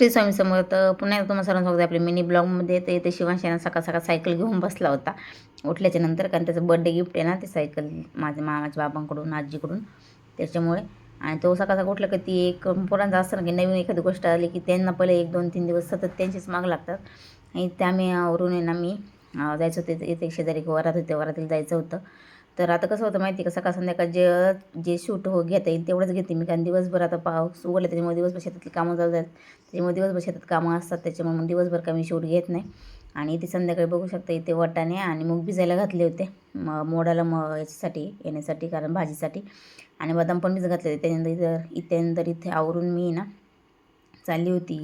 श्री स्वामी समर्थ. पुन्हा एकदा तुम्हाला सर्वांना स्वागत आहे आपल्या मिनी ब्लॉगमध्ये. तर इथे शिवांश यानं सकाळ सकाळ सायकल घेऊन बसला होता उठल्याच्या नंतर, कारण त्याचं बर्थडे गिफ्ट आहे ना ते सायकल माझ्या मामाच्या बाबांकडून आजीकडून, त्याच्यामुळे. आणि तो सकाळ सकाळ उठला की ती एक पोरांचं असतं ना की नवीन एखादी गोष्ट आली की त्यांना पहिले 1-2-3 दिवस सतत त्यांचीच माग लागतात. आणि त्यामुळे आवरून आहे ना मी जायचं होतं इथे शेजारी वरात होते, वरातील जायचं होतं. तर आता कसं होतं माहिती आहे का, सकाळ संध्याकाळ जे जे शूट घेता येईल तेवढंच घेते मी, कारण दिवसभर आता पाऊस उघडला त्याच्यामुळे दिवसभर शेतातली कामं चालू आहेत, त्याच्यामुळे दिवसभर शेतात कामं असतात, त्याच्यामुळे मग दिवसभर का मी शूट घेत नाही. आणि इथे संध्याकाळी बघू शकता इथे वाटाणे आणि मूग भिजायला घातले होते मोडाला याच्यासाठी येण्यासाठी, कारण भाजीसाठी. आणि बदाम पण भिजत घातले होते. त्यानंतर इथे आवरून मी ना चालली होती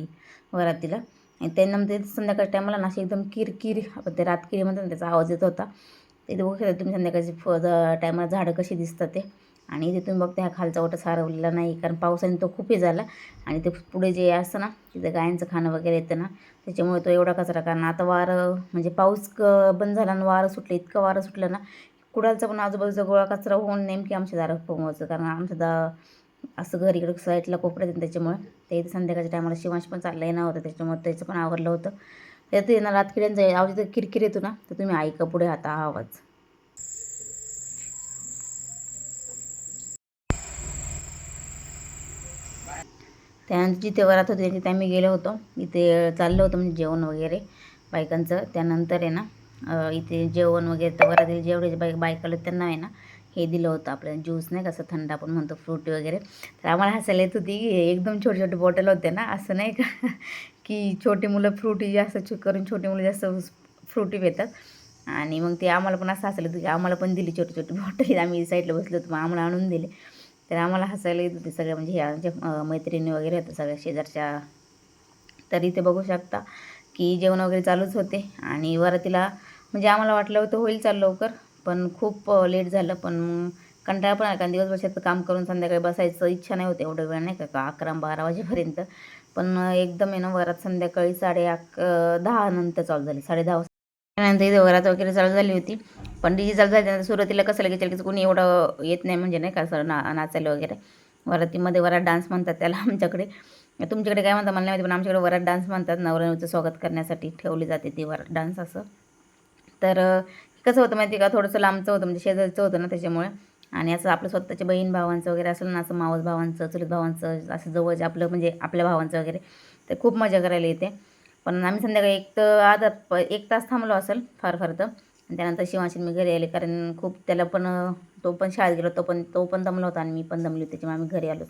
वरातीला. आणि त्यानंतर संध्याकाळच्या टायमाला ना अशी एकदम किरकिर, आपण ते रातकिरी म्हणतात ना, त्याचा आवाज येत होता. ते बघू शकता तुम्ही संध्याकाळची टायमाला झाडं कशी दिसतात ते. आणि इथे तुम्ही बघता हा खालचा ओटा सारवलेला नाही, कारण पावसाने तो खूप हे झाला. आणि ते पुढे जे असतं ना तिथे गायांचं खाणं वगैरे येतं ना, त्याच्यामुळे तो एवढा कचरा. कारण आता वारं म्हणजे पाऊस बंद झाला आणि वारं सुटलं, इतकं वारं सुटलं ना कुडालचा पण आजूबाजूचा गोळा कचरा होऊन नेमकी आमच्या दारात पोहोचतं, कारण आमचं असं घर इकडं साईडला कोपऱ्यात आहे, त्याच्यामुळे ते इथे संध्याकाळच्या टायमाला शिवांश पण चालला येणार होतं, त्याच्यामुळे त्याचं पण आवरलं होतं. त्यात ना रातकिड्यांचा आवाज इथं किरकिर येतो ना, तर तुम्ही ऐका पुढे आता हा आवाज. त्यानंतर जिथे वरात होती तिथे आम्ही गेलो होतो, इथे चाललं होतं म्हणजे जेवण वगैरे बायकांचं. त्यानंतर आहे ना इथे जेवण वगैरे तर वरातील जेवढे बायकाला त्यांना आहे ना हे दिलं होतं आपल्याला ज्यूस, नाही कसं थंड आपण म्हणतो फ्रूटी वगैरे. तर आम्हाला हसायला येत होती, एकदम छोटे छोटे बॉटल होते ना, असं नाही का की छोटी मुलं फ्रुटी जास्त करून छोटी मुलं जास्त फ्रुटी पितात. आणि मग ते आम्हाला पण असं हसायला होतं की आम्हाला पण दिली छोटी छोटी बॉटल, आम्ही साईडला बसलो होतो, मग आम्हाला आणून दिले. तर आम्हाला हसायला येत होते सगळ्या, म्हणजे ह्या ज्या मैत्रिणी वगैरे होत्या सगळ्या शेजारच्या. तर इथे बघू शकता की जेवण वगैरे चालूच होते. आणि वरातीला म्हणजे आम्हाला वाटलं होतं होईल चालू लवकर, पण खूप लेट झालं. पण कंटाळा पण आला, कारण दिवसभर काम करून संध्याकाळी बसायचं इच्छा नाही होते एवढं वेळ, नाही का 11-12 वाजेपर्यंत. पण एकदम आहे ना वरात संध्याकाळी 10:30 नंतर चालू झाली, 10:30. त्यानंतर इथे वरात वगैरे चालू झाली होती. पण डीजे चालू झाल्यानंतर सुरुवातीला कसं लगेच कोणी एवढं येत नाही, म्हणजे नाही का सर नाचायला वगैरे. वरातीमध्ये वरात डान्स म्हणतात त्याला आमच्याकडे. तुमच्याकडे काय म्हणतात मला नाही माहिती, पण आमच्याकडे वरात डान्स म्हणतात. नवऱ्याचं स्वागत करण्यासाठी ठेवली जाते ती वरात डान्स असं. तर कसं होतं माहिती का, थोडंसं लांबचं होतं म्हणजे शेजारचं होतं ना, त्याच्यामुळे. आणि असं आपलं स्वतःच्या बहीण भावांचं वगैरे असेल ना, असं मावस भावांचं चुलत भावांचं असं जवळचं आपलं म्हणजे आपल्या भावांचं वगैरे, तर खूप मजा करायला येते. पण आम्ही संध्याकाळी एक तास थांबलो असेल फार फार तर. आणि त्यानंतर शिवांशी मी घरी आले, कारण खूप त्याला पण तो पण शाळेत गेलो, तो पण दमला होता आणि मी पण दमली, त्याच्यामुळे आम्ही घरी आलो.